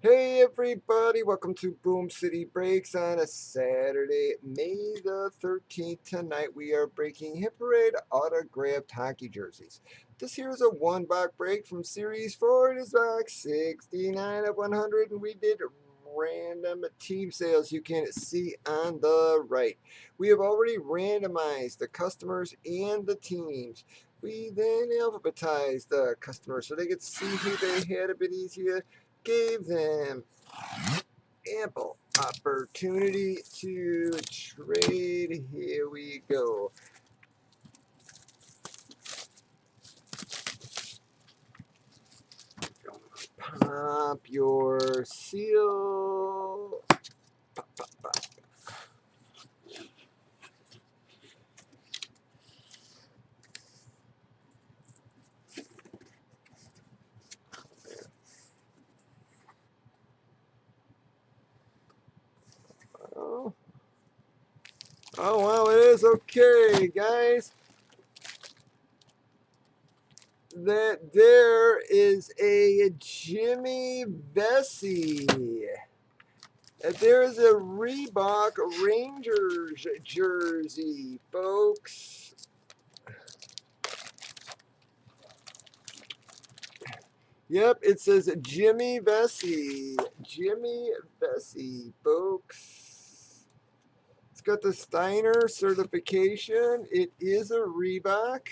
Hey everybody, welcome to Boom City Breaks on a Saturday, May the 13th. Tonight we are breaking Hit Parade autographed hockey jerseys. This here is a one-box break from Series 4. It is box 69 of 100, and we did random team sales you can see on the right. We have already randomized the customers and the teams. We then alphabetized the customers so they could see who they had a bit easier, gave them ample opportunity to trade. Here we go. Pop your seal. Pop, pop, pop. Oh. Oh, well, it is okay, guys. That there is a Jimmy Vesy. There is a Reebok Rangers jersey, folks. Yep, it says Jimmy Vesy. Jimmy Vesy, folks. It's got the Steiner certification. It is a Reebok.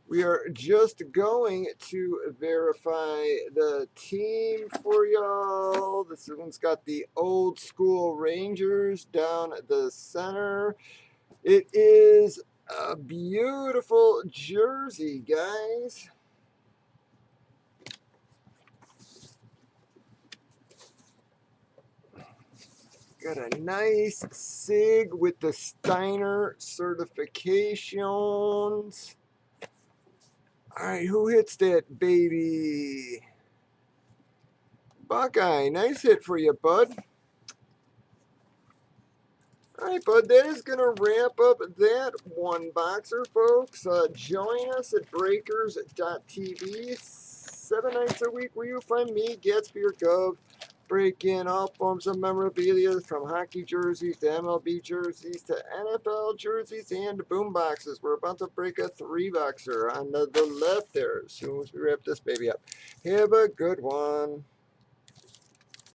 We are just going to verify the team for y'all. This one's got the old school Rangers down the center. It is a beautiful jersey, guys. Got a nice SIG with the Steiner certifications. All right, who hits that baby? Buckeye, nice hit for you, bud. All right, bud, that is going to wrap up that one boxer, folks. Join us at breakers.tv 7 nights a week where you'll find me, Gatsby or Gov, break in all forms of memorabilia from hockey jerseys to MLB jerseys to NFL jerseys and boom boxes. We're about to break a 3-boxer on the left there as soon as we wrap this baby up. Have a good one.